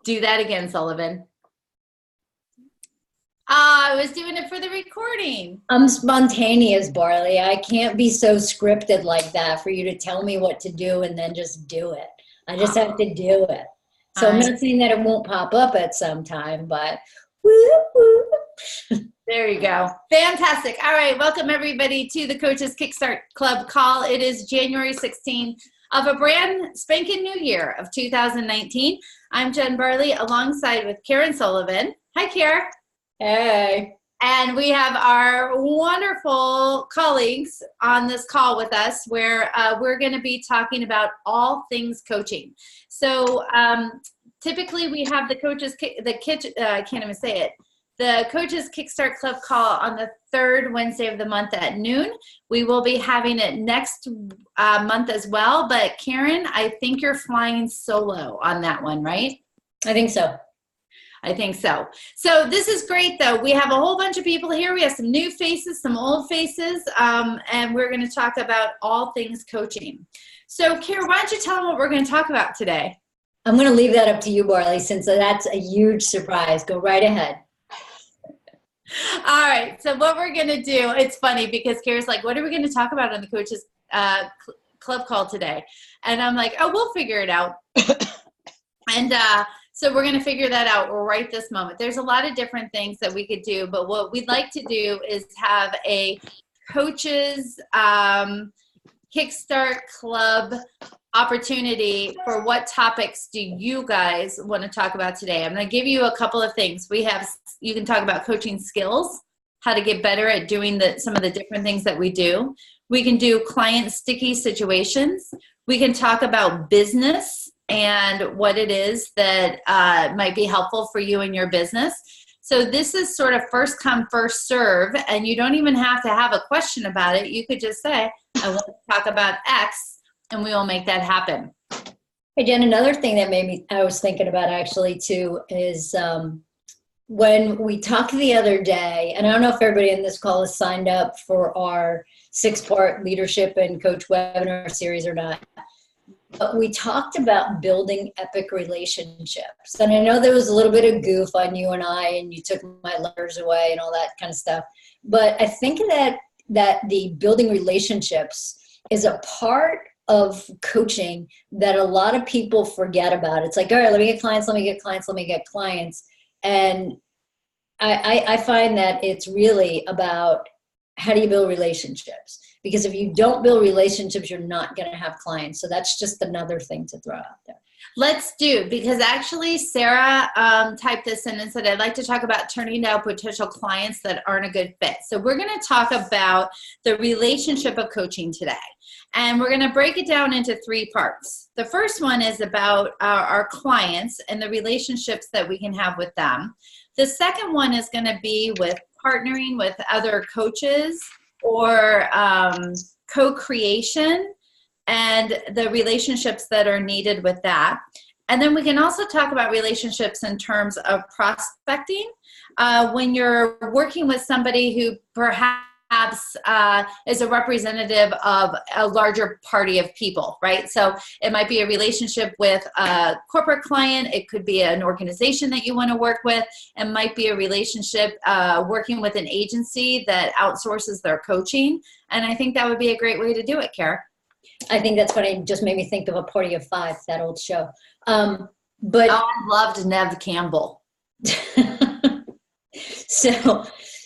Do that again, Sullivan. I was doing it for the recording. I'm spontaneous, Barley. I can't be so scripted like that for you to tell me what to do and then just do it. I just have to do it. So I'm not saying that it won't pop up at some time, but woo, woo. There you go. Fantastic. All right. Welcome everybody to the Coaches Kickstart Club call. It is January 16th of a brand spanking new year of 2019. I'm Jen Barley alongside with Karen Sullivan. Hi, Karen. Hey. And we have our wonderful colleagues on this call with us where we're going to be talking about all things coaching. So typically we have the Coaches Kickstart Club call on the third Wednesday of the month at noon. We will be having it next month as well. But Karen, I think you're flying solo on that one, right? I think so. I think so. So this is great, though. We have a whole bunch of people here. We have some new faces, some old faces, and we're going to talk about all things coaching. So, Kara, why don't you tell them what we're going to talk about today? I'm going to leave that up to you, Barley, since that's a huge surprise. Go right ahead. All right. So what we're going to do, it's funny because Kara's like, what are we going to talk about on the Coaches Club call today? And I'm like, oh, we'll figure it out. And so we're going to figure that out right this moment. There's a lot of different things that we could do, but what we'd like to do is have a Coaches Kickstart Club opportunity for what topics do you guys want to talk about today. I'm going to give you a couple of things. You can talk about coaching skills, how to get better at doing some of the different things that we do. We can do client sticky situations. We can talk about business and what it is that might be helpful for you in your business. So this is sort of first come, first serve, and you don't even have to have a question about it. You could just say, I want to talk about X, and we will make that happen. Hey, Jen, another thing that I was thinking about actually too is when we talked the other day, and I don't know if everybody in this call is signed up for our 6-part leadership and coach webinar series or not. But we talked about building epic relationships. And I know there was a little bit of goof on you and you took my letters away and all that kind of stuff. But I think that the building relationships is a part of coaching that a lot of people forget about. It's like, all right, let me get clients. And I find that it's really about how do you build relationships? Because if you don't build relationships, you're not going to have clients. So that's just another thing to throw out there. Let's do, because actually Sarah typed this in and said, I'd like to talk about turning down potential clients that aren't a good fit. So we're going to talk about the relationship of coaching today. And we're going to break it down into 3 parts. The first one is about our clients and the relationships that we can have with them. The second one is going to be with partnering with other coaches or co-creation and the relationships that are needed with that. And then we can also talk about relationships in terms of prospecting. When you're working with somebody who perhaps is a representative of a larger party of people, right? So it might be a relationship with a corporate client. It could be an organization that you want to work with. It might be a relationship working with an agency that outsources their coaching. And I think that would be a great way to do it, Kara. I think that's funny. It just made me think of A Party of Five, that old show. I loved Nev Campbell.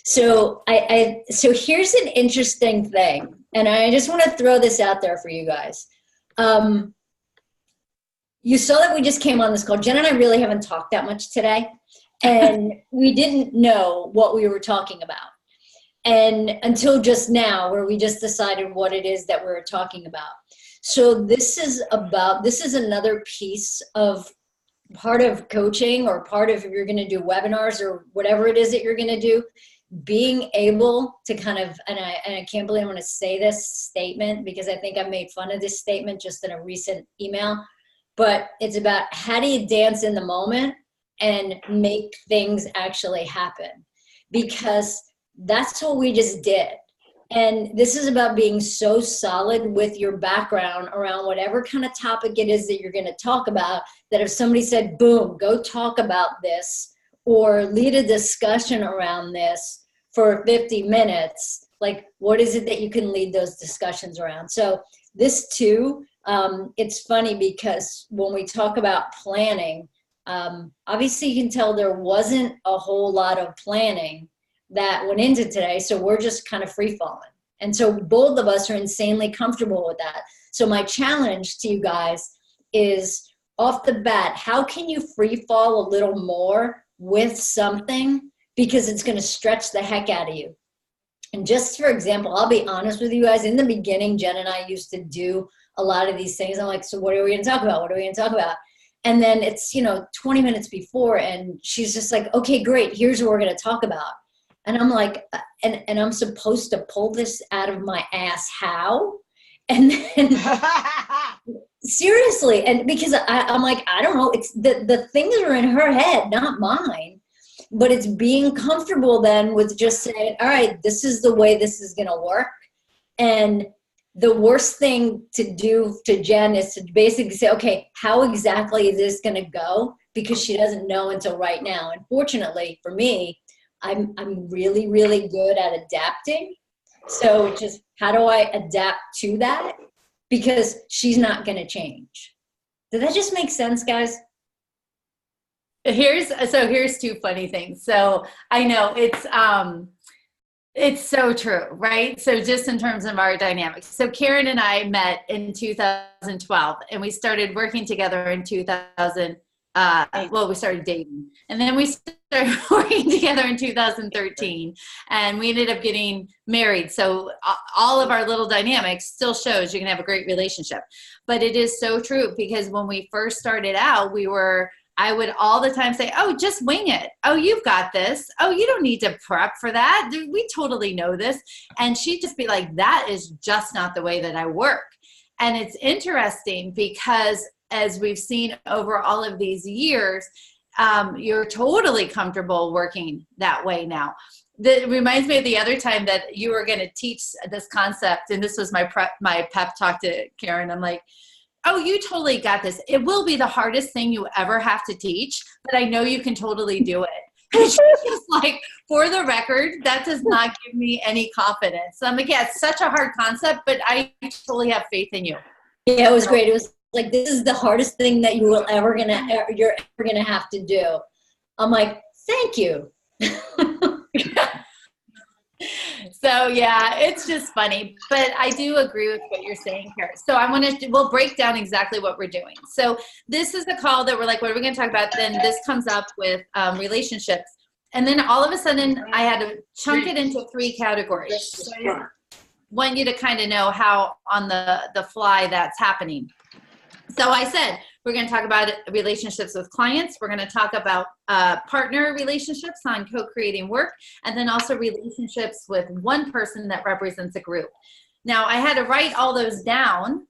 So here's an interesting thing, and I just want to throw this out there for you guys. You saw that we just came on this call. Jen and I really haven't talked that much today, and we didn't know what we were talking about. And until just now, where we just decided what it is that we were talking about. So this is another piece of part of coaching, or part of, if you're going to do webinars or whatever it is that you're going to do, being able to kind of, and I can't believe I'm going to say this statement because I think I made fun of this statement just in a recent email, but it's about how do you dance in the moment and make things actually happen, because that's what we just did. And this is about being so solid with your background around whatever kind of topic it is that you're going to talk about, that if somebody said, boom, go talk about this or lead a discussion around this for 50 minutes, like what is it that you can lead those discussions around? So this too, it's funny because when we talk about planning, obviously you can tell there wasn't a whole lot of planning that went into today. So we're just kind of free falling. And so both of us are insanely comfortable with that. So my challenge to you guys is off the bat, how can you free fall a little more with something? Because it's going to stretch the heck out of you. And just for example, I'll be honest with you guys, in the beginning, Jen and I used to do a lot of these things. I'm like, so what are we going to talk about? What are we going to talk about? And then it's, 20 minutes before, and she's just like, okay, great. Here's what we're going to talk about. And I'm like, and I'm supposed to pull this out of my ass. How? And then seriously. And because I'm like, I don't know, it's the things are in her head, not mine, but it's being comfortable then with just saying, all right, this is the way this is going to work. And the worst thing to do to Jen is to basically say, okay, how exactly is this going to go? Because she doesn't know until right now. And fortunately for me, I'm really, really good at adapting. So it's just, how do I adapt to that? Because she's not going to change. Did that just make sense, guys? Here's two funny things. So I know it's so true, right? So just in terms of our dynamics. So Karen and I met in 2012 and we started working together in 2000. We started dating, and then we started working together in 2013, and we ended up getting married. So all of our little dynamics still shows you can have a great relationship. But it is so true, because when we first started out, I would all the time say, oh, just wing it. Oh, you've got this. Oh, you don't need to prep for that. We totally know this. And she'd just be like, that is just not the way that I work. And it's interesting because as we've seen over all of these years, you're totally comfortable working that way now. That reminds me of the other time that you were going to teach this concept, and this was my pep talk to Karen. I'm like, oh, you totally got this. It will be the hardest thing you ever have to teach, but I know you can totally do it. And she's just like, for the record, that does not give me any confidence. So I'm like, yeah, it's such a hard concept, but I totally have faith in you. Yeah, it was great. It was like, this is the hardest thing that you're ever gonna have to do. I'm like, thank you. So yeah, it's just funny, but I do agree with what you're saying here. So we'll break down exactly what we're doing. So this is the call that we're like, what are we going to talk about? Then this comes up with relationships. And then all of a sudden I had to chunk it into 3 categories. So I want you to kind of know how on the fly that's happening. So I said, we're going to talk about relationships with clients. We're going to talk about partner relationships on co-creating work, and then also relationships with one person that represents a group. Now, I had to write all those down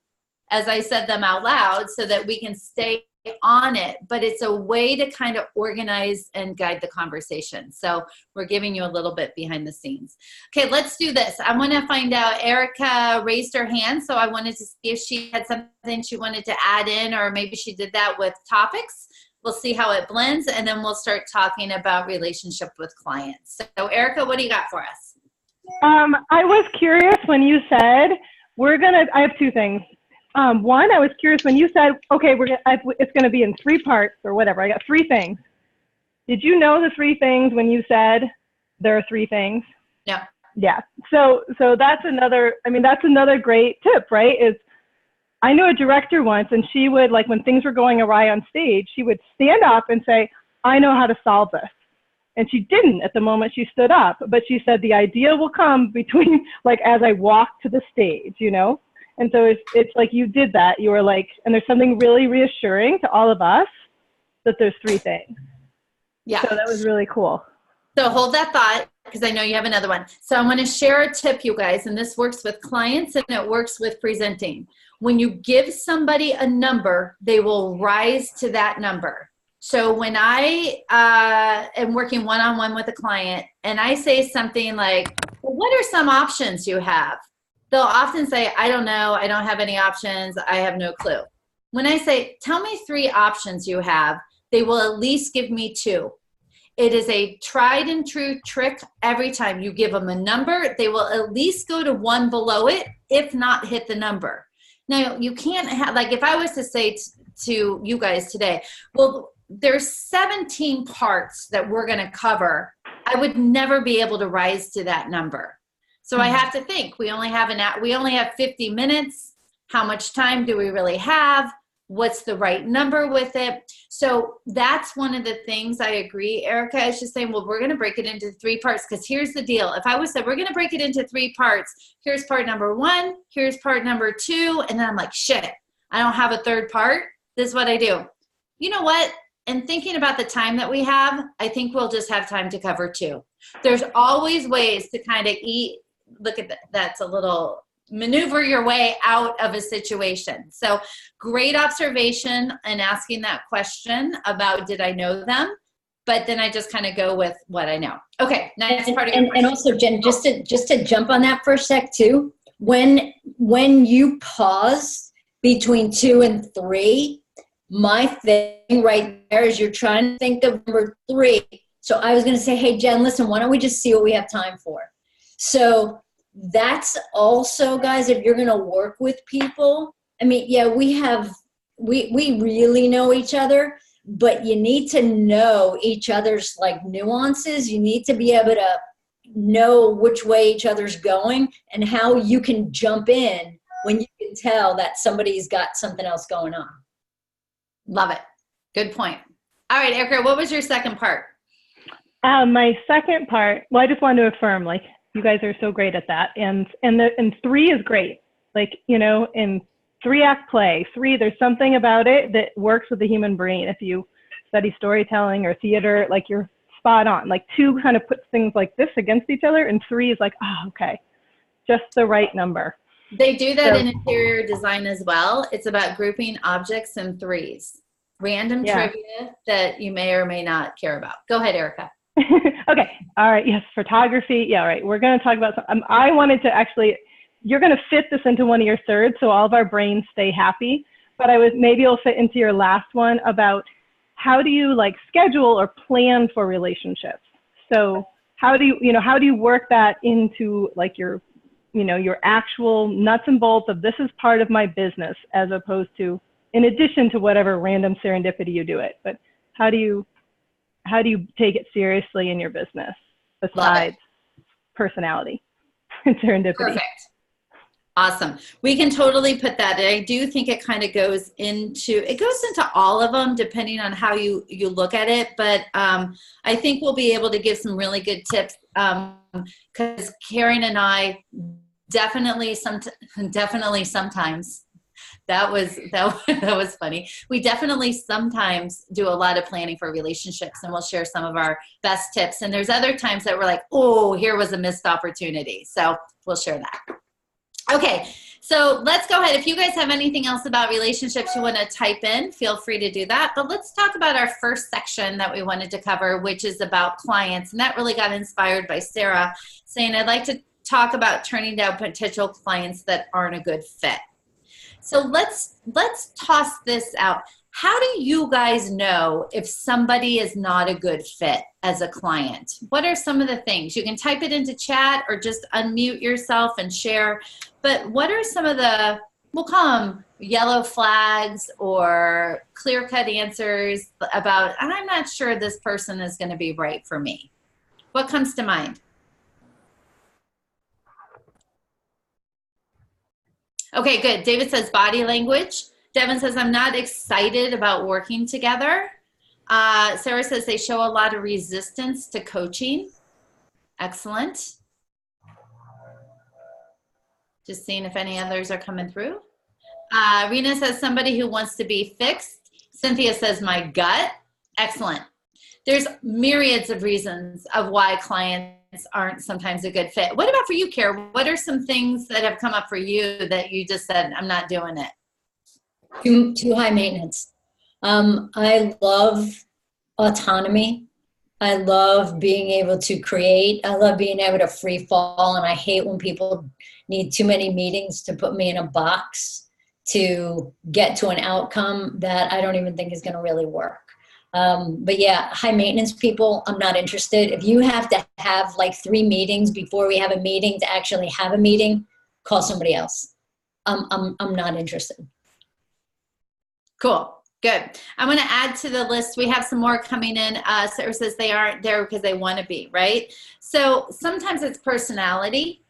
as I said them out loud so that we can stay on it, but it's a way to kind of organize and guide the conversation. So we're giving you a little bit behind the scenes. Okay, let's do this. I want to find out, Erica raised her hand, so I wanted to see if she had something she wanted to add in, or maybe she did that with topics. We'll see how it blends, and then we'll start talking about relationship with clients. So Erica, what do you got for us? I was curious when you said I have 2 things. One, I was curious when you said, okay, it's going to be in 3 parts or whatever. I got 3 things. Did you know the 3 things when you said there are 3 things? Yeah. Yeah. So that's another great tip, right? Is I knew a director once, and she would, like, when things were going awry on stage, she would stand up and say, I know how to solve this. And she didn't at the moment she stood up, but she said the idea will come between, like, as I walk to the stage, And so it's like you did that. You were like, and there's something really reassuring to all of us that there's 3 things. Yeah. So that was really cool. So hold that thought, because I know you have another one. So I'm going to share a tip, you guys, and this works with clients and it works with presenting. When you give somebody a number, they will rise to that number. So when I am working one-on-one with a client and I say something like, well, what are some options you have? They'll often say, I don't know. I don't have any options. I have no clue. When I say, tell me 3 options you have, they will at least give me 2. It is a tried and true trick. Every time you give them a number, they will at least go to 1 below it, if not hit the number. Now, you can't have, like if I was to say to you guys today, well, there's 17 parts that we're going to cover, I would never be able to rise to that number. So I have to think, we only have 50 minutes. How much time do we really have? What's the right number with it? So that's one of the things I agree, Erica, is just saying, well, we're going to break it into 3 parts, because here's the deal. If I was said, we're going to break it into 3 parts, here's part number 1, here's part number 2, and then I'm like, shit, I don't have a 3rd part. This is what I do. You know what? And thinking about the time that we have, I think we'll just have time to cover 2. There's always ways to kind of look at that. That's a little maneuver your way out of a situation. So great observation and asking that question about, did I know them? But then I just kind of go with what I know. Okay, next part of your question. And also, Jen, just to jump on that for a sec too, when you pause between 2 and 3, my thing right there is you're trying to think of number 3. So I was going to say, hey, Jen, listen, why don't we just see what we have time for? So that's also, guys, if you're going to work with people, I mean, yeah, we really know each other, but you need to know each other's like nuances. You need to be able to know which way each other's going and how you can jump in when you can tell that somebody's got something else going on. Love it. Good point. All right, Erica, what was your second part? My second part, well, I just wanted to affirm, like, you guys are so great at that. And 3 is great. Like, you know, in 3-act play, 3, there's something about it that works with the human brain. If you study storytelling or theater, like, you're spot on. Like, 2 kind of puts things like this against each other, and 3 is like, oh, okay, just the right number. They do that in interior design as well. It's about grouping objects in 3s. Random trivia that you may or may not care about. Go ahead, Erica. Okay. All right. Yes. Photography. Yeah. All right. We're going to talk about some, I wanted to actually, you're going to fit this into one of your 3rds, so all of our brains stay happy, but maybe it'll fit into your last one about how do you like schedule or plan for relationships? So how do you work that into like your actual nuts and bolts of, this is part of my business, as opposed to in addition to whatever random serendipity you do it. But how do you take it seriously in your business besides personality and serendipity? Perfect. Awesome. We can totally put that. And I do think it kind of goes into all of them, depending on how you look at it. But I think we'll be able to give some really good tips, because Karen and I definitely sometimes, that was funny. We definitely sometimes do a lot of planning for relationships, and we'll share some of our best tips. And there's other times that we're like, oh, here was a missed opportunity. So we'll share that. Okay, so let's go ahead. If you guys have anything else about relationships you want to type in, feel free to do that. But let's talk about our first section that we wanted to cover, which is about clients. And that really got inspired by Sarah saying, I'd like to talk about turning down potential clients that aren't a good fit. So let's toss this out. How do you guys know if somebody is not a good fit as a client? What are some of the things? You can type it into chat or just unmute yourself and share. But what are some of the, we'll call them yellow flags or clear-cut answers about, I'm not sure this person is going to be right for me? What comes to mind? Okay, good. David says body language. Devin says, I'm not excited about working together. Sarah says they show a lot of resistance to coaching. Excellent. Just seeing if any others are coming through. Rena says somebody who wants to be fixed. Cynthia says my gut. Excellent. There's myriads of reasons of why clients aren't sometimes a good fit. What about for you, Kara? What are some things that have come up for you that you just said, I'm not doing it? Too high maintenance. I love autonomy. I love being able to create. I love being able to free fall. And I hate when people need too many meetings to put me in a box to get to an outcome that I don't even think is going to really work. But yeah, high maintenance people, I'm not interested. If you have to have like 3 meetings before we have a meeting to actually have a meeting, call somebody else. I'm not interested. Cool. Good. I'm going to add to the list. We have some more coming in. Sarah says they aren't there because they want to be, right? So sometimes it's personality.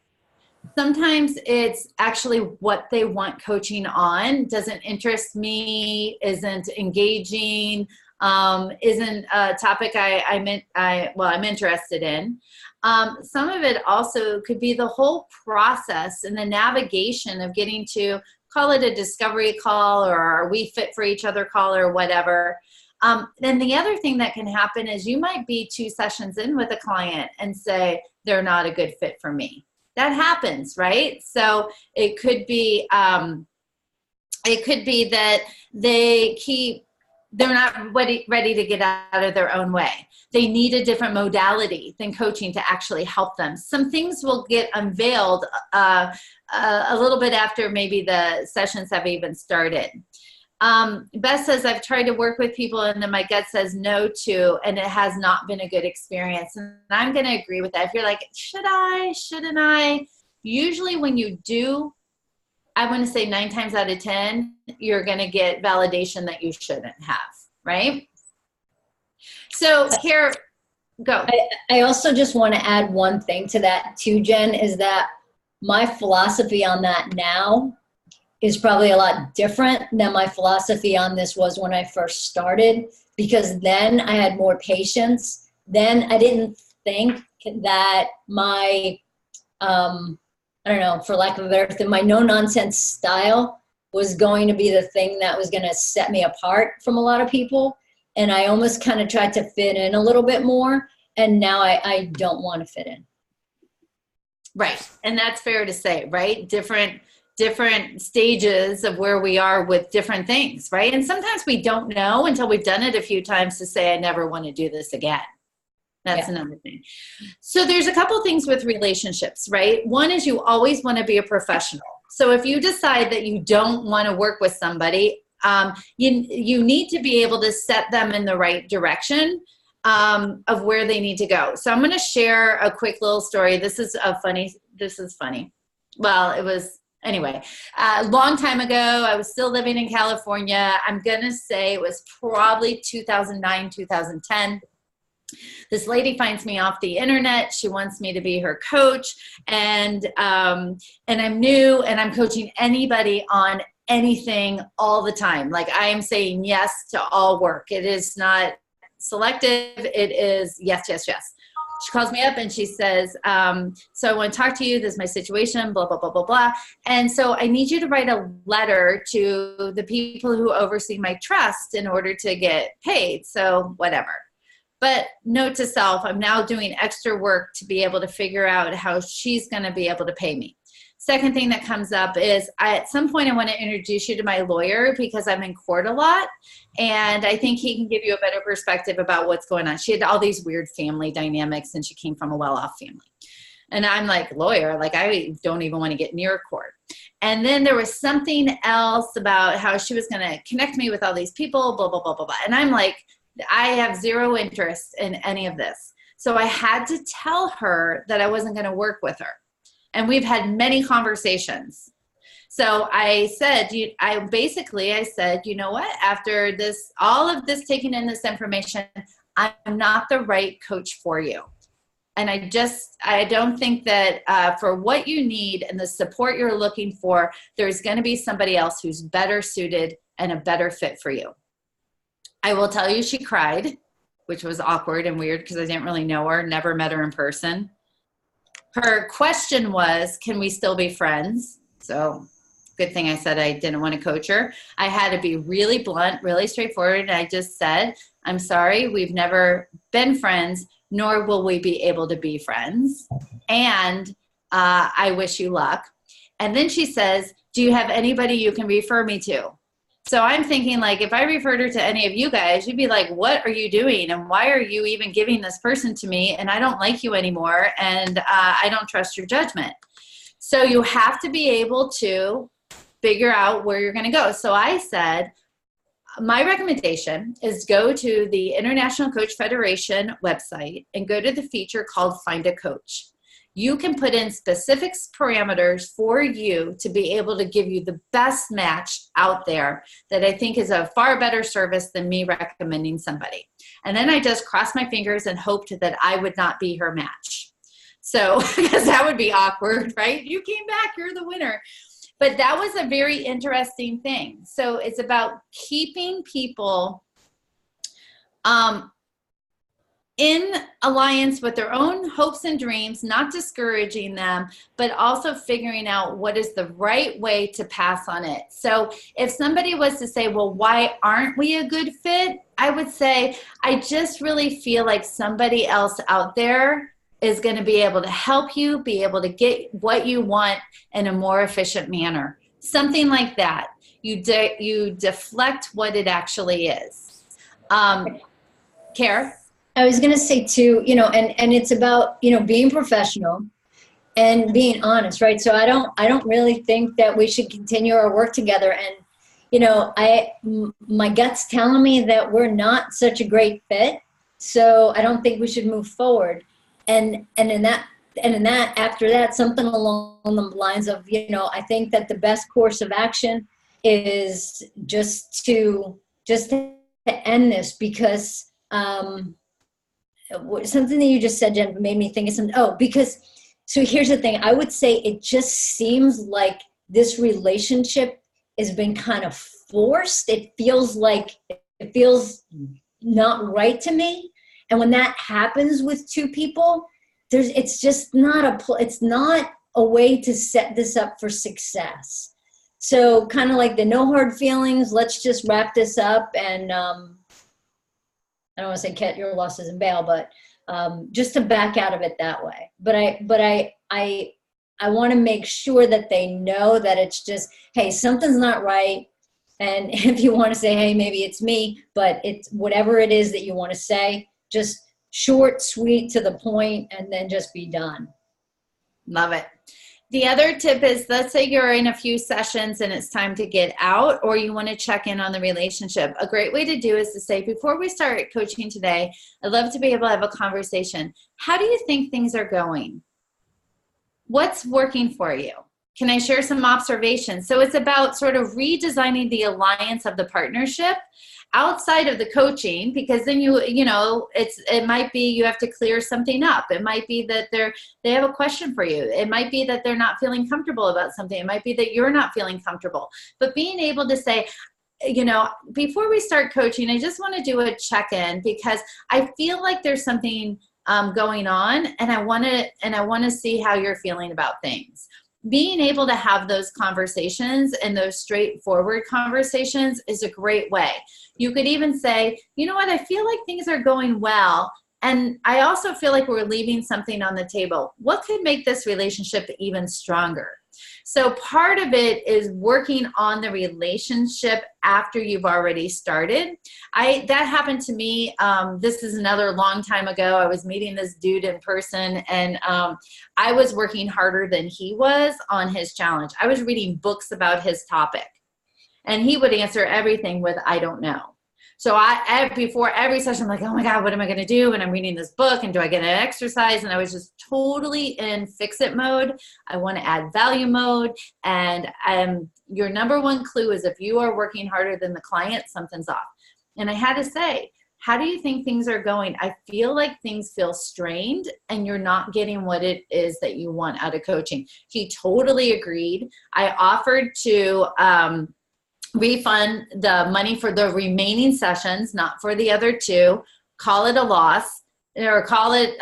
Sometimes it's actually what they want coaching on. Doesn't interest me, isn't engaging, isn't a topic I'm interested in. Some of it also could be the whole process and the navigation of getting to, call it a discovery call, or are we fit for each other call, or whatever. Then the other thing that can happen is you might be 2 sessions in with a client and say, they're not a good fit for me. That happens, right? So it could be that they're not ready to get out of their own way. They need a different modality than coaching to actually help them. Some things will get unveiled a little bit after maybe the sessions have even started. Beth says, I've tried to work with people and then my gut says no to, and it has not been a good experience. And I'm going to agree with that. If you're like, should I, shouldn't I? Usually when you do, I want to say 9 times out of 10, you're going to get validation that you shouldn't have, right? So here, go. I also just want to add one thing to that too, Jen, is that my philosophy on that now is probably a lot different than my philosophy on this was when I first started, because then I had more patience. Then I didn't think that my, I don't know, for lack of a better term, my no-nonsense style was going to be the thing that was going to set me apart from a lot of people. And I almost kind of tried to fit in a little bit more. And now I don't want to fit in. Right. And that's fair to say, right? Different stages of where we are with different things, right? And sometimes we don't know until we've done it a few times to say, I never want to do this again. That's another thing. So there's a couple things with relationships, right? One is you always want to be a professional. So if you decide that you don't want to work with somebody, you need to be able to set them in the right direction of where they need to go. So I'm going to share a quick little story. This is funny. Well, it was, anyway, a long time ago, I was still living in California. I'm going to say it was probably 2009, 2010. This lady finds me off the internet. She wants me to be her coach. And I'm new and I'm coaching anybody on anything all the time. Like I am saying yes to all work. It is not selective. It is yes, yes, yes. She calls me up and she says, so I want to talk to you. This is my situation, blah, blah, blah, blah, blah. And so I need you to write a letter to the people who oversee my trust in order to get paid. So whatever. But note to self, I'm now doing extra work to be able to figure out how she's going to be able to pay me. Second thing that comes up is at some point I want to introduce you to my lawyer because I'm in court a lot. And I think he can give you a better perspective about what's going on. She had all these weird family dynamics and she came from a well-off family. And I'm like, lawyer, like I don't even want to get near court. And then there was something else about how she was going to connect me with all these people, blah, blah, blah, blah, blah. And I'm like, I have zero interest in any of this. So I had to tell her that I wasn't going to work with her. And we've had many conversations. So I said, I said, you know what, after this, all of this, taking in this information, I'm not the right coach for you. And I don't think that for what you need and the support you're looking for, there's going to be somebody else who's better suited and a better fit for you. I will tell you, she cried, which was awkward and weird because I didn't really know her, never met her in person. Her question was, can we still be friends? So good thing I said I didn't want to coach her. I had to be really blunt, really straightforward. And I just said, I'm sorry, we've never been friends, nor will we be able to be friends. And I wish you luck. And then she says, do you have anybody you can refer me to? So I'm thinking, like, if I referred her to any of you guys, you'd be like, what are you doing? And why are you even giving this person to me? And I don't like you anymore. And I don't trust your judgment. So you have to be able to figure out where you're going to go. So I said, my recommendation is go to the International Coach Federation website and go to the feature called Find a Coach. You can put in specific parameters for you to be able to give you the best match out there that I think is a far better service than me recommending somebody. And then I just crossed my fingers and hoped that I would not be her match. So, because that would be awkward, right? You came back, you're the winner. But that was a very interesting thing. So it's about keeping people in alliance with their own hopes and dreams, not discouraging them, but also figuring out what is the right way to pass on it. So if somebody was to say, well, why aren't we a good fit? I would say, I just really feel like somebody else out there is going to be able to help you, be able to get what you want in a more efficient manner. Something like that. You deflect what it actually is. Care? I was going to say too, and it's about, being professional and being honest, right? So I don't really think that we should continue our work together. And, my gut's telling me that we're not such a great fit. So I don't think we should move forward. And in that, after that, something along the lines of, I think that the best course of action is just to end this, because something that you just said, Jen, made me think of something. So here's the thing. I would say it just seems like this relationship has been kind of forced. It feels not right to me. And when that happens with two people, it's just not it's not a way to set this up for success. So kind of like the no hard feelings, let's just wrap this up. And I don't want to say cut your losses and bail, but just to back out of it that way. But I want to make sure that they know that it's just, hey, something's not right. And if you want to say, hey, maybe it's me, but it's whatever it is that you want to say, just short, sweet, to the point, and then just be done. Love it. The other tip is, let's say you're in a few sessions and it's time to get out, or you want to check in on the relationship. A great way to do is to say, before we start coaching today, I'd love to be able to have a conversation. How do you think things are going? What's working for you? Can I share some observations? So it's about sort of redesigning the alliance of the partnership outside of the coaching, because then it might be you have to clear something up. It might be that they have a question for you. It might be that they're not feeling comfortable about something. It might be that you're not feeling comfortable. But being able to say, before we start coaching, I just want to do a check-in, because I feel like there's something going on, and I want to see how you're feeling about things. Being able to have those conversations and those straightforward conversations is a great way. You could even say, you know what, I feel like things are going well, and I also feel like we're leaving something on the table. What could make this relationship even stronger? So part of it is working on the relationship after you've already started. That happened to me. This is another long time ago. I was meeting this dude in person, and I was working harder than he was on his challenge. I was reading books about his topic, and he would answer everything with, I don't know. So before every session, I'm like, oh my God, what am I going to do? And I'm reading this book, and do I get an exercise? And I was just totally in fix-it mode. I want to add value mode. And your number one clue is, if you are working harder than the client, something's off. And I had to say, how do you think things are going? I feel like things feel strained, and you're not getting what it is that you want out of coaching. He totally agreed. I offered to refund the money for the remaining sessions, not for the other two, call it a loss, or call it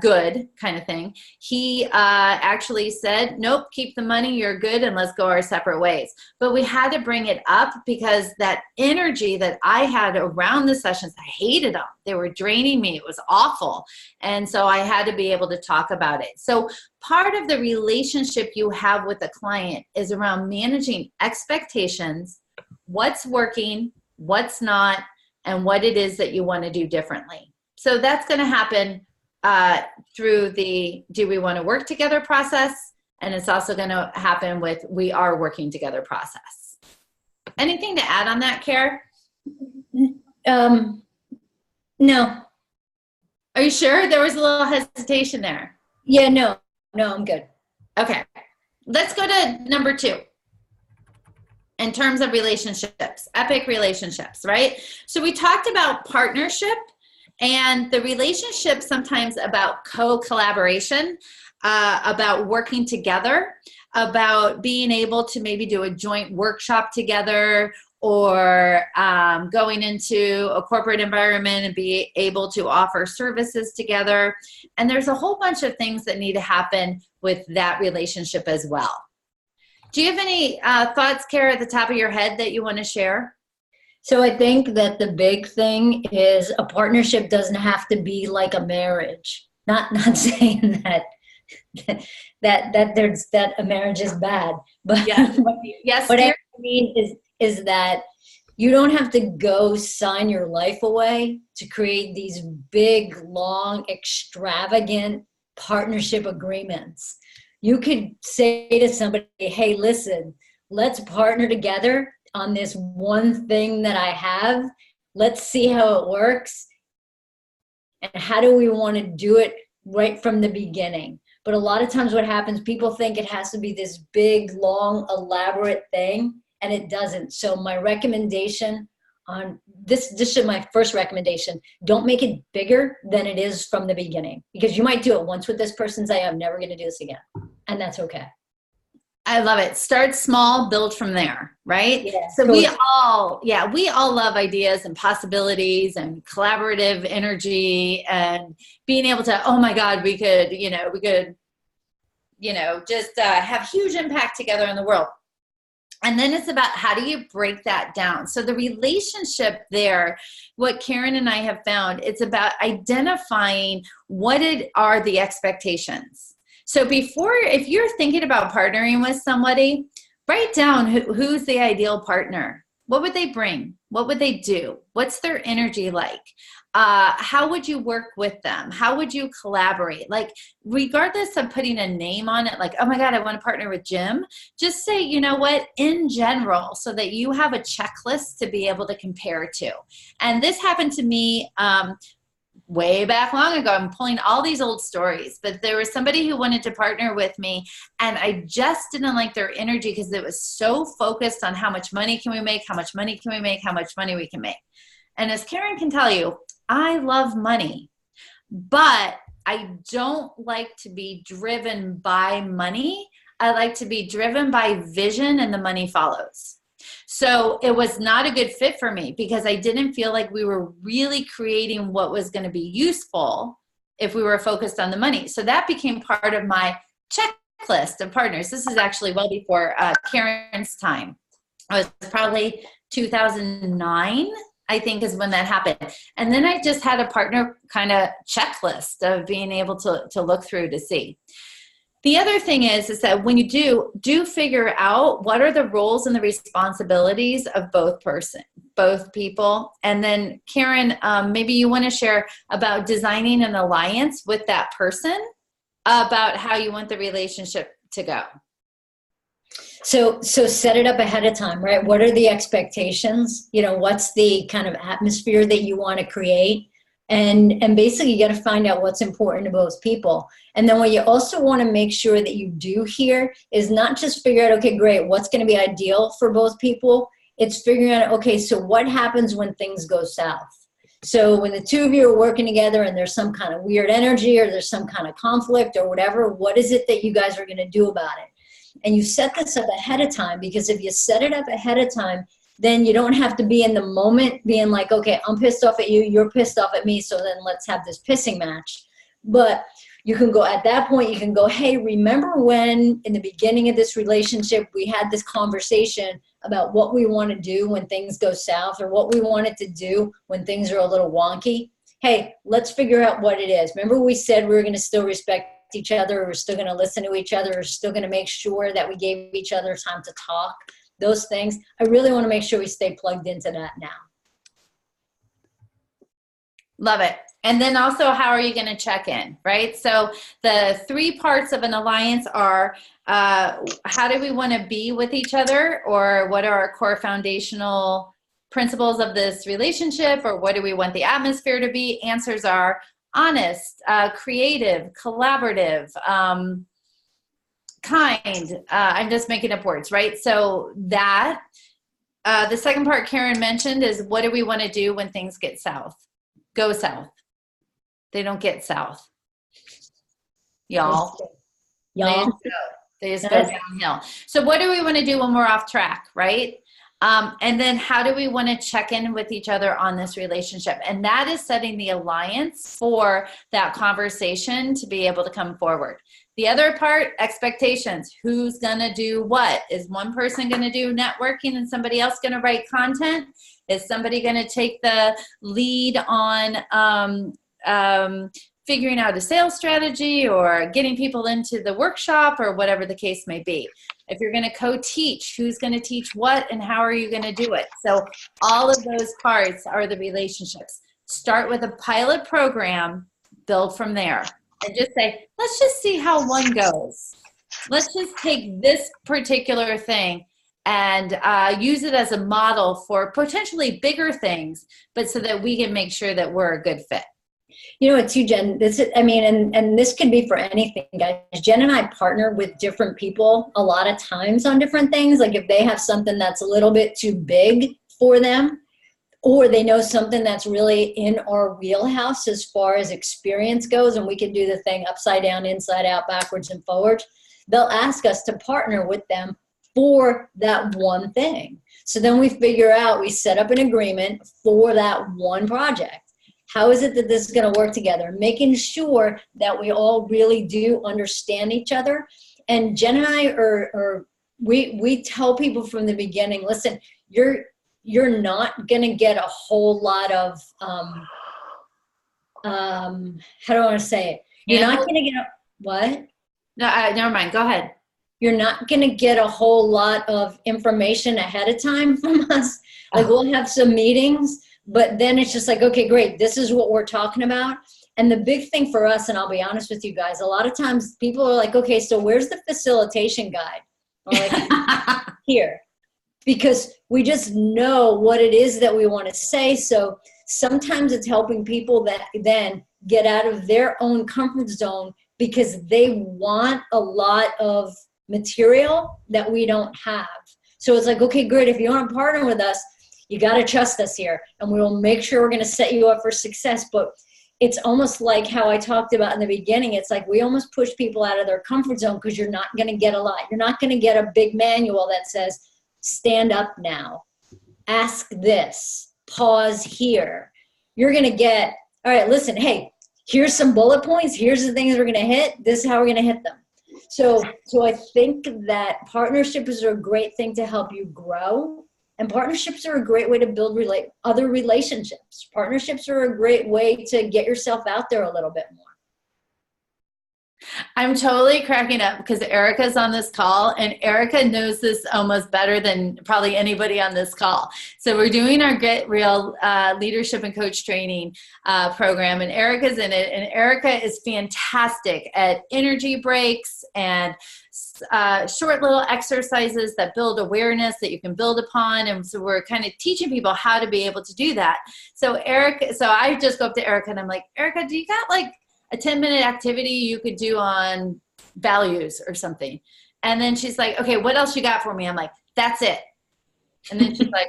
good kind of thing. He actually said, nope, keep the money, you're good, and let's go our separate ways. But we had to bring it up, because that energy that I had around the sessions, I hated them. They were draining me. It was awful. And so I had to be able to talk about it. So part of the relationship you have with the client is around managing expectations, what's working, what's not, and what it is that you want to do differently. So that's going to happen through the do we want to work together process, and it's also going to happen with we are working together process. Anything to add on that, Care? No. Are you sure? There was a little hesitation there. Yeah, no, I'm good. Okay. Let's go to number 2. In terms of relationships, epic relationships, right? So we talked about partnership and the relationship sometimes about co-collaboration, about working together, about being able to maybe do a joint workshop together, or going into a corporate environment and be able to offer services together. And there's a whole bunch of things that need to happen with that relationship as well. Do you have any thoughts, Kara, at the top of your head that you want to share? So I think that the big thing is a partnership doesn't have to be like a marriage. Not saying that there's that a marriage is bad, but yes, what I mean is that you don't have to go sign your life away to create these big, long, extravagant partnership agreements. You could say to somebody, hey, listen, let's partner together on this one thing that I have. Let's see how it works. And how do we want to do it right from the beginning? But a lot of times what happens, people think it has to be this big, long, elaborate thing, and it doesn't. So my recommendation on this is my first recommendation. Don't make it bigger than it is from the beginning, because you might do it once with this person, say, I'm never going to do this again. And that's okay. I love it. Start small, build from there, right? Yeah, so we all love ideas and possibilities and collaborative energy and being able to, oh my God, we could just have huge impact together in the world. And then it's about how do you break that down? So the relationship there, what Karen and I have found, it's about identifying what are the expectations. So if you're thinking about partnering with somebody, write down who's the ideal partner. What would they bring? What would they do? What's their energy like? How would you work with them? How would you collaborate? Like, regardless of putting a name on it, like, oh my God, I want to partner with Jim. Just say, you know what, in general, so that you have a checklist to be able to compare to. And this happened to me way back long ago. I'm pulling all these old stories, but there was somebody who wanted to partner with me, and I just didn't like their energy because it was so focused on how much money can we make, how much money can we make, how much money we can make. And as Karen can tell you, I love money, but I don't like to be driven by money. I like to be driven by vision, and the money follows. So it was not a good fit for me because I didn't feel like we were really creating what was going to be useful if we were focused on the money. So that became part of my checklist of partners. This is actually well before Karen's time. It was probably 2009, I think, is when that happened. And then I just had a partner kind of checklist of being able to look through to see. The other thing is that when you do figure out what are the roles and the responsibilities of both people. And then Karen, maybe you want to share about designing an alliance with that person about how you want the relationship to go. So set it up ahead of time, right? What are the expectations? What's the kind of atmosphere that you want to create? And basically you got to find out what's important to both people. And then what you also want to make sure that you do here is not just figure out, okay, great, what's going to be ideal for both people? It's figuring out, okay, so what happens when things go south? So when the two of you are working together and there's some kind of weird energy or there's some kind of conflict or whatever, what is it that you guys are going to do about it? And you set this up ahead of time, because if you set it up ahead of time, then you don't have to be in the moment being like, okay, I'm pissed off at you, you're pissed off at me, so then let's have this pissing match. But you can go, at that point, you can go, hey, remember when in the beginning of this relationship, we had this conversation about what we want to do when things go south, or what we wanted to do when things are a little wonky? Hey, let's figure out what it is. Remember we said we were going to still respect each other, we're still going to listen to each other, we're still going to make sure that we gave each other time to talk. those things. I really want to make sure we stay plugged into that now. Love it. And then also, how are you going to check in, right? So the 3 parts of an alliance are how do we want to be with each other, or what are our core foundational principles of this relationship, or what do we want the atmosphere to be? Answers are honest, creative, collaborative, kind. I'm just making up words, right? So that the second part Karen mentioned is, what do we want to do when things get south? Go south. They don't get south, y'all. They just go downhill. So what do we want to do when we're off track, right? And then how do we want to check in with each other on this relationship? And that is setting the alliance for that conversation to be able to come forward. The other part, expectations. Who's going to do what? Is one person going to do networking and somebody else going to write content? Is somebody going to take the lead on figuring out a sales strategy, or getting people into the workshop, or whatever the case may be? If you're going to co-teach, who's going to teach what, and how are you going to do it? So all of those parts are the relationships. Start with a pilot program, build from there, and just say, let's just see how one goes. Let's just take this particular thing and use it as a model for potentially bigger things, but so that we can make sure that we're a good fit. You know what, too, Jen, this is, I mean, and this can be for anything, guys. Jen and I partner with different people a lot of times on different things. Like if they have something that's a little bit too big for them, or they know something that's really in our wheelhouse as far as experience goes, and we can do the thing upside down, inside out, backwards and forwards, they'll ask us to partner with them for that one thing. So then we figure out, we set up an agreement for that one project. How is it that this is going to work together? Making sure that we all really do understand each other. And Jen and I we tell people from the beginning, listen, you're not going to get a whole lot of, how do I want to say it? You're not going to get what? No, never mind. Go ahead. You're not going to get a whole lot of information ahead of time from us. Like we'll have some meetings, but then it's just like, okay, great. This is what we're talking about. And the big thing for us, and I'll be honest with you guys, a lot of times people are like, okay, so where's the facilitation guide? Or like, here. Because we just know what it is that we want to say. So sometimes it's helping people that then get out of their own comfort zone because they want a lot of material that we don't have. So it's like, okay, great. If you want to partner with us, you got to trust us here, and we will make sure we're going to set you up for success. But it's almost like how I talked about in the beginning. It's like we almost push people out of their comfort zone because you're not going to get a lot. You're not going to get a big manual that says, stand up now, ask this, pause here. You're going to get, all right, listen, hey, here's some bullet points. Here's the things we're going to hit. This is how we're going to hit them. So I think that partnerships are a great thing to help you grow. And partnerships are a great way to build other relationships. Partnerships are a great way to get yourself out there a little bit more. I'm totally cracking up because Erica's on this call, and Erica knows this almost better than probably anybody on this call. So we're doing our Get Real leadership and coach training program, and Erica's in it. And Erica is fantastic at energy breaks and short little exercises that build awareness that you can build upon. And so we're kind of teaching people how to be able to do that. So I just go up to Erica and I'm like, Erica, do you got like a 10-minute activity you could do on values or something? And then she's like, okay, what else you got for me? I'm like, that's it. And then she's like,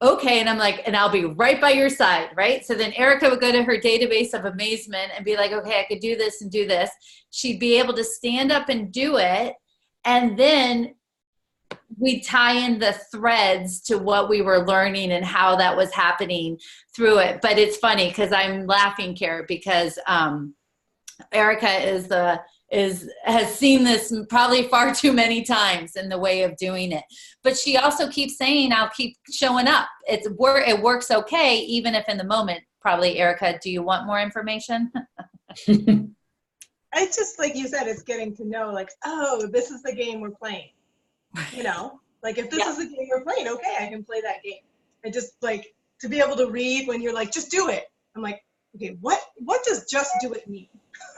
okay. And I'm like, and I'll be right by your side, right? So then Erica would go to her database of amazement and be like, okay, I could do this and do this. She'd be able to stand up and do it. And then we tie in the threads to what we were learning and how that was happening through it. But it's funny because I'm laughing, Kara, because Erica has seen this probably far too many times in the way of doing it. But she also keeps saying, I'll keep showing up. It works okay, even if in the moment. Probably, Erica, do you want more information? It's just like you said, it's getting to know, like, oh, this is the game we're playing, you know? Like if this is the game we're playing, okay, I can play that game. And just like to be able to read when you're like, just do it. I'm like, okay, what does just do it mean?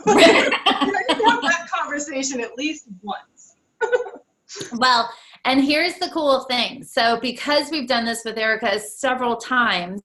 I need to have that conversation at least once. Well, and here's the cool thing. So because we've done this with Erica several times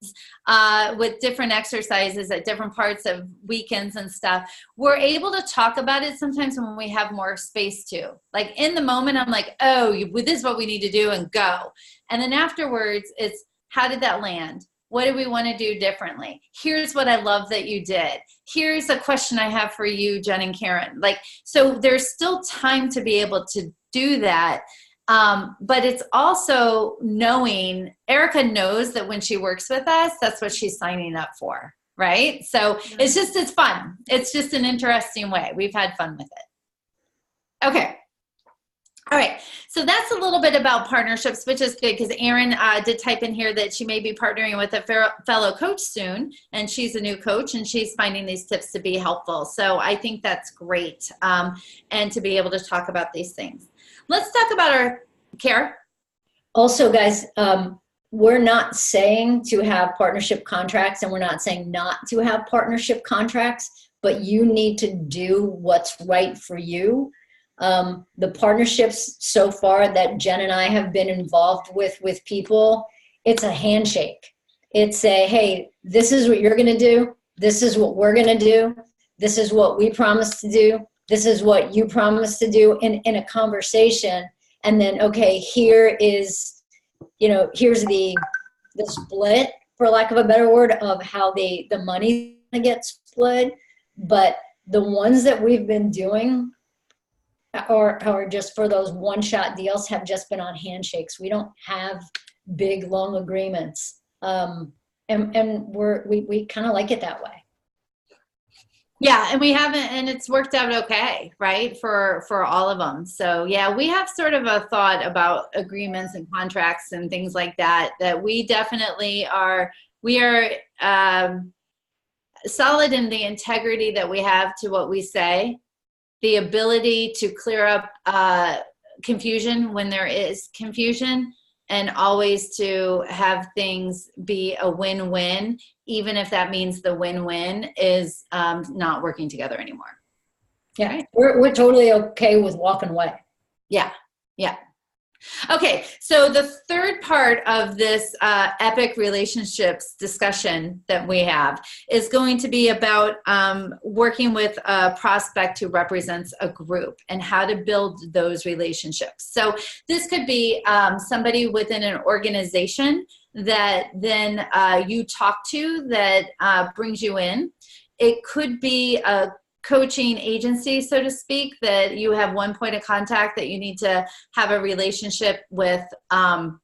with different exercises at different parts of weekends and stuff, we're able to talk about it sometimes when we have more space to. Like in the moment, I'm like, oh, this is what we need to do and go. And then afterwards, it's how did that land? What do we want to do differently? Here's what I love that you did. Here's a question I have for you, Jen and Karen. Like, so there's still time to be able to do that. But it's also knowing, Erica knows that when she works with us, that's what she's signing up for, right? So it's fun. It's just an interesting way. We've had fun with it. Okay. All right. So that's a little bit about partnerships, which is good because Erin did type in here that she may be partnering with a fellow coach soon, and she's a new coach and she's finding these tips to be helpful. So I think that's great, and to be able to talk about these things. Let's talk about our care. Also, guys, we're not saying to have partnership contracts, and we're not saying not to have partnership contracts, but you need to do what's right for you. The partnerships so far that Jen and I have been involved with people, it's a handshake. It's a, hey, this is what you're going to do. This is what we're going to do. This is what we promised to do. This is what you promised to do in a conversation. And then, okay, here is, here's the split, for lack of a better word, of how the money gets split. But the ones that we've been doing or just for those one-shot deals have just been on handshakes. We don't have big, long agreements. And we kind of like it that way. Yeah, and we haven't, and it's worked out okay, right, for all of them. So yeah, we have sort of a thought about agreements and contracts and things like that we definitely are. We are solid in the integrity that we have to what we say, the ability to clear up confusion when there is confusion, and always to have things be a win-win, even if that means the win-win is not working together anymore. Yeah, right? We're totally okay with walking away. Yeah, yeah. Okay, so the third part of this epic relationships discussion that we have is going to be about working with a prospect who represents a group and how to build those relationships. So this could be somebody within an organization that then you talk to that brings you in. It could be a coaching agency, so to speak, that you have one point of contact that you need to have a relationship with, then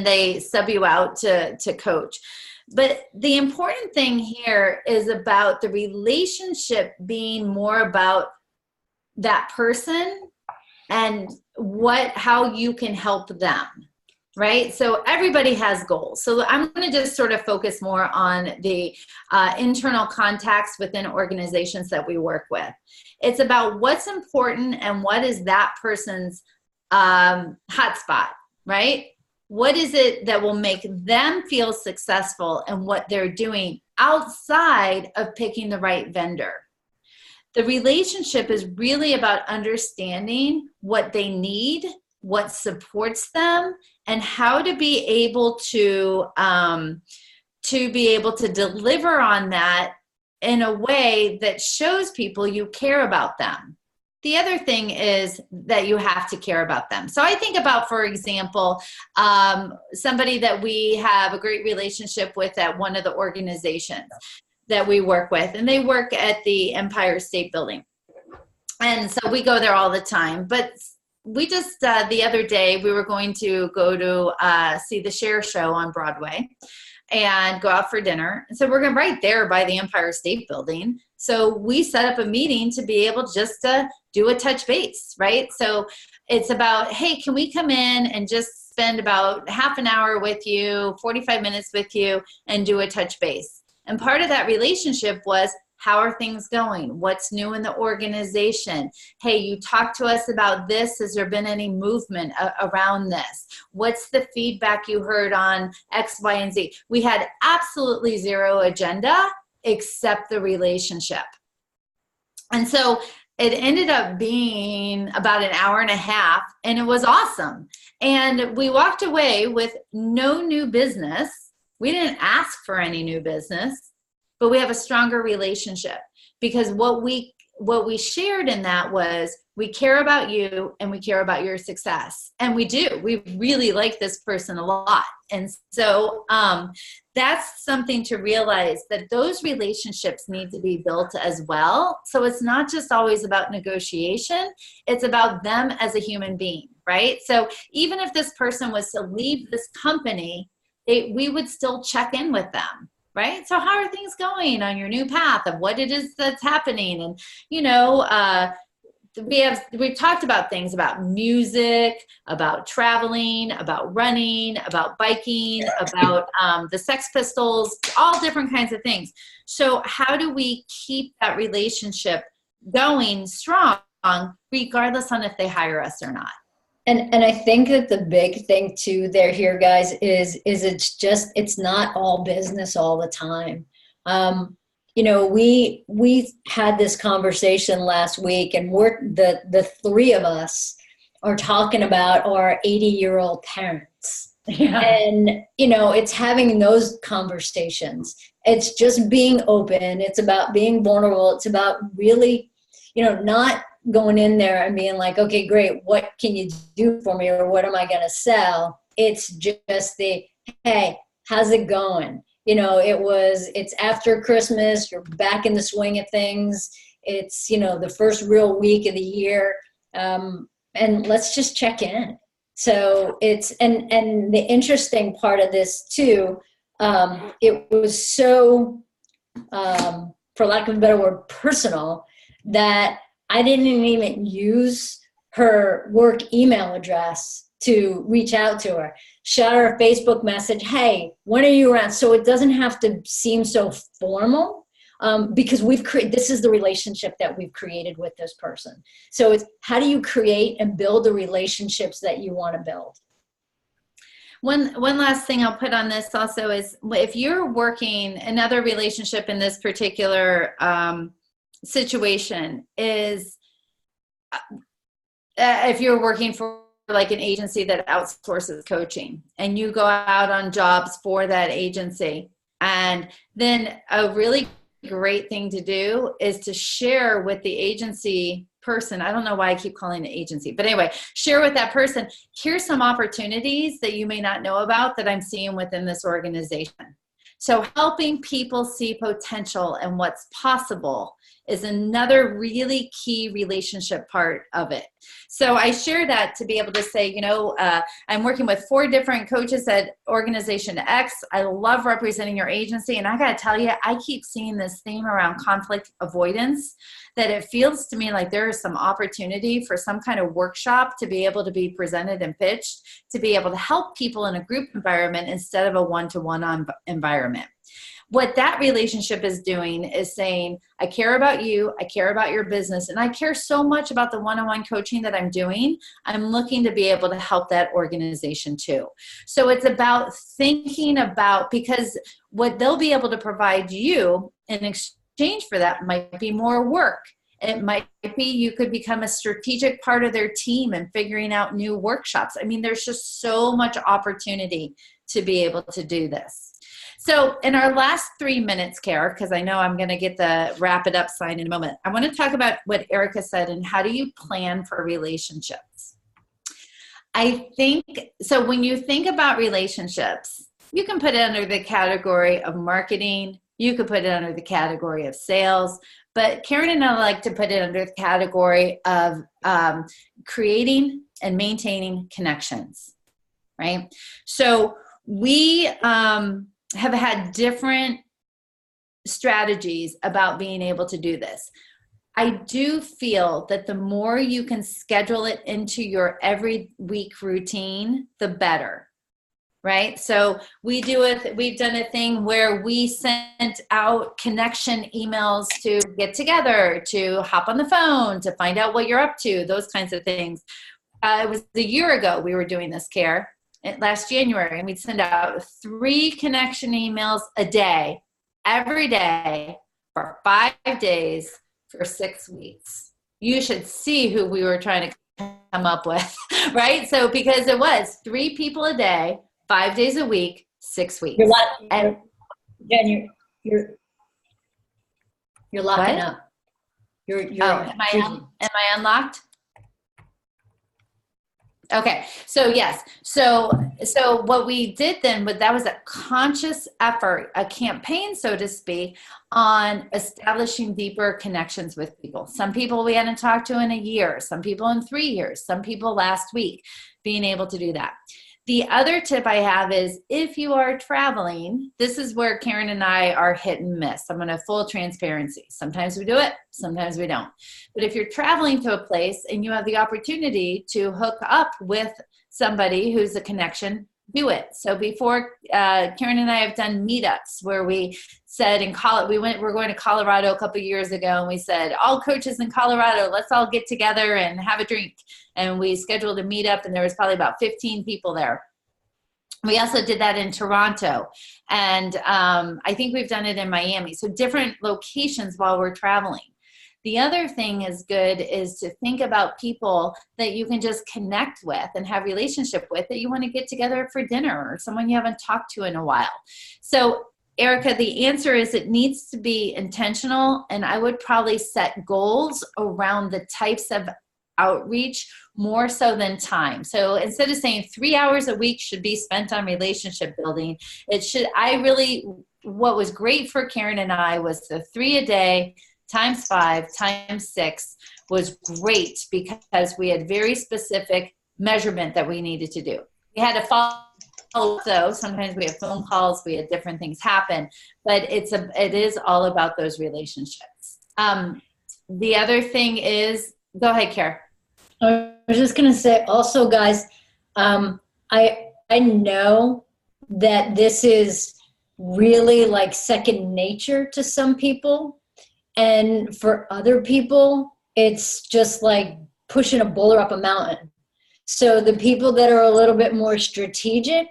they sub you out to coach. But the important thing here is about the relationship being more about that person and how you can help them. Right? So everybody has goals. So I'm going to just sort of focus more on the internal contacts within organizations that we work with. It's about what's important and what is that person's hotspot, right? What is it that will make them feel successful in what they're doing outside of picking the right vendor? The relationship is really about understanding what they need, what supports them, and how to be able to deliver on that in a way that shows people you care about them. The other thing is that you have to care about them. So I think about, for example, somebody that we have a great relationship with at one of the organizations that we work with, and they work at the Empire State Building. And so we go there all the time, but we just, the other day, we were going to go to see the Cher show on Broadway and go out for dinner. And so we're going right there by the Empire State Building. So we set up a meeting to be able just to do a touch base, right? So it's about, hey, can we come in and just spend about half an hour with you, 45 minutes with you, and do a touch base? And part of that relationship was, How are things going? What's new in the organization? Hey, you talked to us about this. Has there been any movement around this? What's the feedback you heard on X, Y, and Z? We had absolutely zero agenda except the relationship. And so it ended up being about an hour and a half, and it was awesome. And we walked away with no new business. We didn't ask for any new business, but we have a stronger relationship because what we shared in that was we care about you and we care about your success. And we do. We really like this person a lot. And so that's something to realize, that those relationships need to be built as well. So it's not just always about negotiation. It's about them as a human being, right? So even if this person was to leave this company, we would still check in with them. Right? So how are things going on your new path of what it is that's happening? And, you know, we've talked about things about music, about traveling, about running, about biking, about the Sex Pistols, all different kinds of things. So how do we keep that relationship going strong, regardless on if they hire us or not? And I think that the big thing too there here, guys, is it's not all business all the time. You know, we had this conversation last week, and we're the three of us are talking about our 80-year-old parents. Yeah. And, you know, it's having those conversations. It's just being open. It's about being vulnerable. It's about really, you know, not going in there and being like, okay, great, what can you do for me, or what am I going to sell? It's just hey, how's it going? You know, it's after Christmas, you're back in the swing of things. It's, you know, the first real week of the year. And let's just check in. So it's, and the interesting part of this too, it was so, for lack of a better word, personal, that I didn't even use her work email address to reach out to her. Shot her a Facebook message, hey, when are you around? So it doesn't have to seem so formal, because this is the relationship that we've created with this person. So it's, how do you create and build the relationships that you want to build? One last thing I'll put on this also is, if you're working another relationship in this particular situation, is if you're working for like an agency that outsources coaching, and you go out on jobs for that agency, and then a really great thing to do is to share with the agency person. I don't know why I keep calling it agency, but anyway, share with that person, here's some opportunities that you may not know about that I'm seeing within this organization. So helping people see potential and what's possible is another really key relationship part of it. So I share that to be able to say, you know, I'm working with 4 different coaches at organization X. I love representing your agency. And I got to tell you, I keep seeing this theme around conflict avoidance, that it feels to me like there is some opportunity for some kind of workshop to be able to be presented and pitched, to be able to help people in a group environment instead of a one-to-one environment. What that relationship is doing is saying, I care about you, I care about your business, and I care so much about the one-on-one coaching that I'm doing. I'm looking to be able to help that organization too. So it's about thinking about, because what they'll be able to provide you in exchange for that might be more work. It might be you could become a strategic part of their team and figuring out new workshops. I mean, there's just so much opportunity to be able to do this. So in our last 3 minutes, Kara, because I know I'm going to get the wrap it up sign in a moment, I want to talk about what Erica said and how do you plan for relationships. I think, so when you think about relationships, you can put it under the category of marketing, you could put it under the category of sales, but Karen and I like to put it under the category of creating and maintaining connections, right? So we have had different strategies about being able to do this. I do feel that the more you can schedule it into your every week routine, the better. right? So we've done a thing where we sent out connection emails to get together, to hop on the phone, to find out what you're up to, those kinds of things. It was a year ago we were doing this, care, last January, and we'd send out 3 connection emails a day, every day, for 5 days, for 6 weeks. You should see who we were trying to come up with, right? So because it was 3 people a day, 5 days a week, 6 weeks. Jen, you're locking What? up. You're am I unlocked? Okay. So yes. So what we did then, that was a conscious effort, a campaign, so to speak, on establishing deeper connections with people. Some people we hadn't talked to in a year, some people in 3 years, some people last week, being able to do that. The other tip I have is, if you are traveling, this is where Karen and I are hit and miss. I'm going to full transparency. Sometimes we do it, sometimes we don't. But if you're traveling to a place and you have the opportunity to hook up with somebody who's a connection, do it. So before, Karen and I have done meetups where we said we're going to Colorado a couple of years ago, and we said, all coaches in Colorado, let's all get together and have a drink. And we scheduled a meetup, and there was probably about 15 people there. We also did that in Toronto, and I think we've done it in Miami. So different locations while we're traveling. The other thing is good is to think about people that you can just connect with and have relationship with, that you want to get together for dinner, or someone you haven't talked to in a while. So Erica, the answer is it needs to be intentional, and I would probably set goals around the types of outreach more so than time. So instead of saying 3 hours a week should be spent on relationship building, what was great for Karen and I was the 3 a day times 5 times 6 was great, because we had very specific measurement that we needed to do. We had to follow, though. Sometimes we have phone calls, we had different things happen, but it is all about those relationships. The other thing is, go ahead, Karen. I was just going to say also, guys, I know that this is really like second nature to some people. And for other people, it's just like pushing a boulder up a mountain. So the people that are a little bit more strategic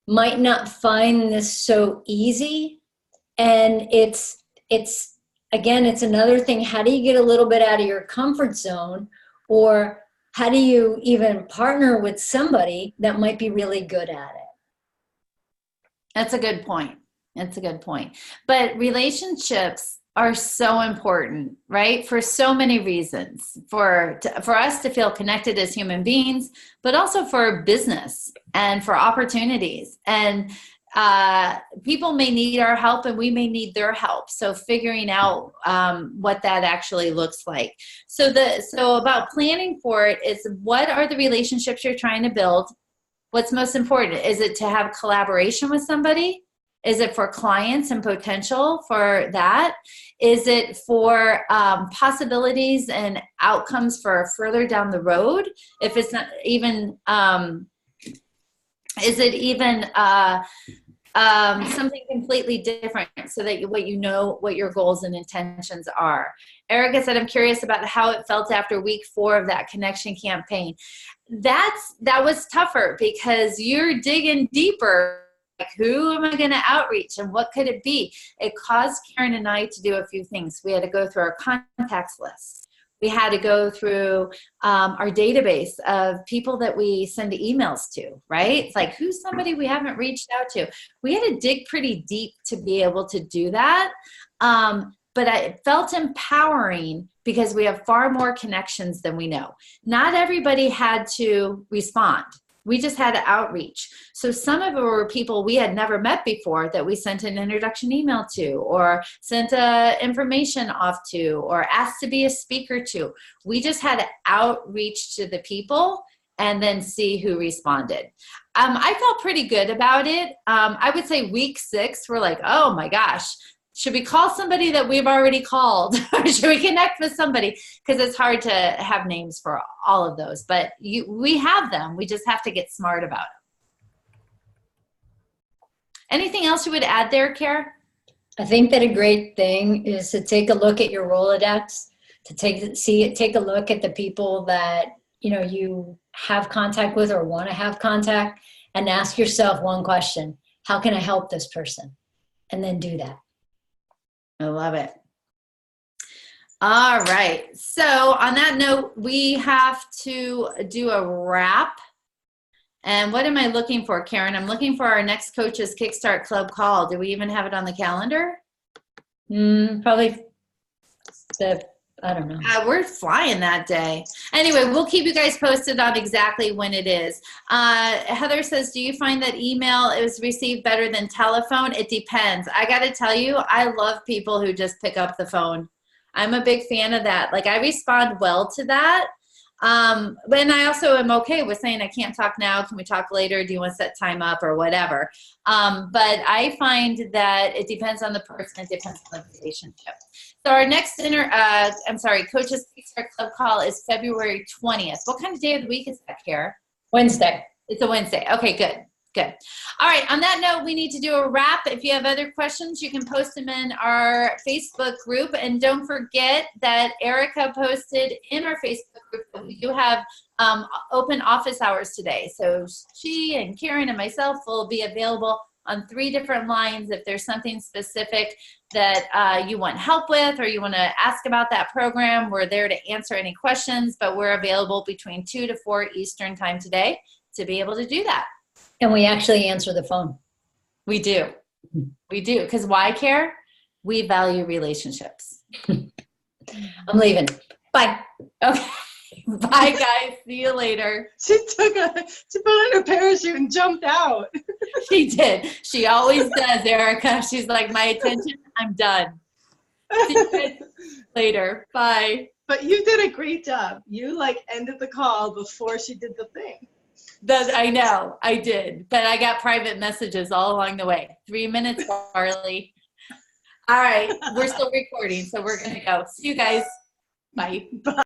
might not find this so easy. And it's again, it's another thing. How do you get a little bit out of your comfort zone? Or how do you even partner with somebody that might be really good at it? That's a good point. But relationships are so important, right? For so many reasons, for us to feel connected as human beings, but also for business and for opportunities. And people may need our help, and we may need their help. So figuring out what that actually looks like. So about planning for it is, what are the relationships you're trying to build? What's most important? Is it to have collaboration with somebody? Is it for clients and potential for that? Is it for possibilities and outcomes for further down the road? If it's not even, is it even something completely different, so that you know what your goals and intentions are? Erica said, I'm curious about how it felt after week 4 of that connection campaign. That was tougher, because you're digging deeper. Like, who am I going to outreach, and what could it be? It caused Karen and I to do a few things. We had to go through our contacts list. We had to go through our database of people that we send emails to, right? It's like, who's somebody we haven't reached out to? We had to dig pretty deep to be able to do that. But it felt empowering, because we have far more connections than we know. Not everybody had to respond. We just had to outreach. So some of it were people we had never met before that we sent an introduction email to, or sent information off to, or asked to be a speaker to. We just had to outreach to the people and then see who responded. I felt pretty good about it. I would say week 6, we're like, oh my gosh, should we call somebody that we've already called? Or should we connect with somebody? Because it's hard to have names for all of those. But we have them. We just have to get smart about Anything else you would add there, Kara? I think that a great thing is to take a look at your Rolodex, to take a look at the people that, you know, you have contact with or want to have contact, and ask yourself one question: how can I help this person? And then do that. I love it. All right. So on that note, we have to do a wrap. And what am I looking for, Karen? I'm looking for our next Coaches Kickstart Club call. Do we even have it on the calendar? Probably I don't know. We're flying that day. Anyway, we'll keep you guys posted on exactly when it is. Heather says, do you find that email is received better than telephone? It depends. I got to tell you, I love people who just pick up the phone. I'm a big fan of that. Like, I respond well to that. And I also am okay with saying, I can't talk now. Can we talk later? Do you want to set time up or whatever? But I find that it depends on the person. It depends on the relationship. So our next Coaches Kickstart Club call is February 20th. What kind of day of the week is that, Kara? Wednesday. It's a Wednesday. Okay, good. Good. All right. On that note, we need to do a wrap. If you have other questions, you can post them in our Facebook group. And don't forget that Erica posted in our Facebook group that we do have open office hours today. So she and Karen and myself will be available on 3 different lines. If there's something specific that you want help with or you want to ask about that program, we're there to answer any questions, but we're available between 2 to 4 Eastern time today to be able to do that. And we actually answer the phone. We do. We do. Because why care? We value relationships. I'm leaving. Bye. Okay. Bye, guys. See you later. She put on her parachute and jumped out. She did. She always does, Erica. She's like, my attention, I'm done. See you guys later. Bye. But you did a great job. You ended the call before she did the thing. I know, I did. But I got private messages all along the way. 3 minutes, Carly. All right. We're still recording, so we're going to go. See you guys. Bye. Bye.